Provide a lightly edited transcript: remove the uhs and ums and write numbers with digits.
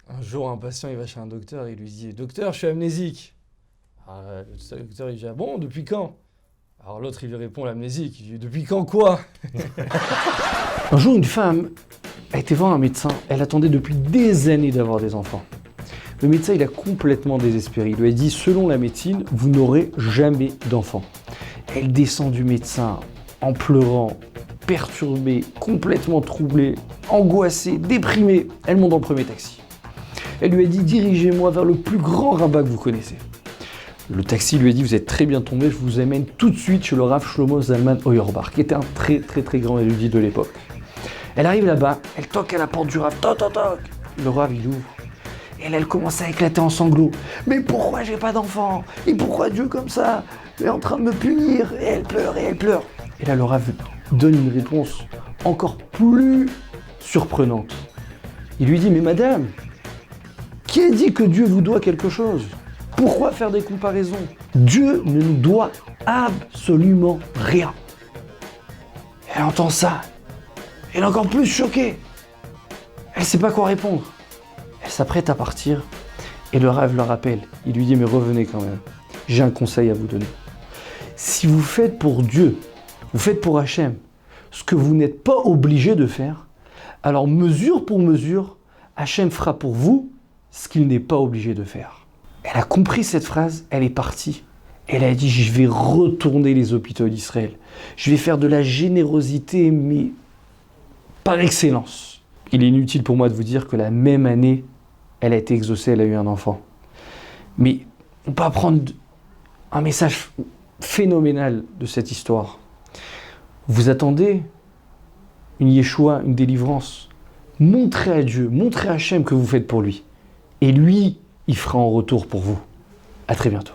Un jour, un patient, il va chez un docteur et il lui dit: Docteur, je suis amnésique. Alors, le docteur, il dit: Ah bon, depuis quand? Alors l'autre, il lui répond, l'amnésique. Il dit: Depuis quand quoi? Un jour, une femme a été voir un médecin. Elle attendait depuis des années d'avoir des enfants. Le médecin, il a complètement désespéré. Il lui a dit: selon la médecine, vous n'aurez jamais d'enfants. Elle descend du médecin en pleurant, perturbée, complètement troublée, angoissée, déprimée. Elle monte dans le premier taxi. Elle lui a dit: dirigez-moi vers le plus grand rabbin que vous connaissez. Le taxi lui a dit: vous êtes très bien tombé, je vous amène tout de suite chez le Rav Shlomo Zalman Auerbach, qui était un très grand érudit de l'époque. Elle arrive là-bas, elle toque à la porte du Rav, toc toc toc. Le Rav, il ouvre. Et là, elle commence à éclater en sanglots. Mais pourquoi j'ai pas d'enfant? Et pourquoi Dieu comme ça est en train de me punir? Et elle pleure, et elle pleure. Et là, le Rav donne une réponse encore plus surprenante. Il lui dit: mais madame, qui a dit que Dieu vous doit quelque chose? Pourquoi faire des comparaisons? Dieu ne nous doit absolument rien. Elle entend ça. Elle est encore plus choquée. Elle ne sait pas quoi répondre. Elle s'apprête à partir et le Rav la rappelle. Il lui dit: mais revenez quand même. J'ai un conseil à vous donner. Si vous faites pour Dieu, vous faites pour Hachem, ce que vous n'êtes pas obligé de faire, alors mesure pour mesure, Hachem fera pour vous ce qu'il n'est pas obligé de faire. Elle a compris cette phrase, elle est partie. Elle a dit: je vais retourner les hôpitaux d'Israël. Je vais faire de la générosité, mais par excellence. Il est inutile pour moi de vous dire que la même année, elle a été exaucée, elle a eu un enfant. Mais on peut apprendre un message phénoménal de cette histoire. Vous attendez une Yeshua, une délivrance. Montrez à Dieu, montrez à Hachem que vous faites pour lui. Et lui, il fera en retour pour vous. À très bientôt.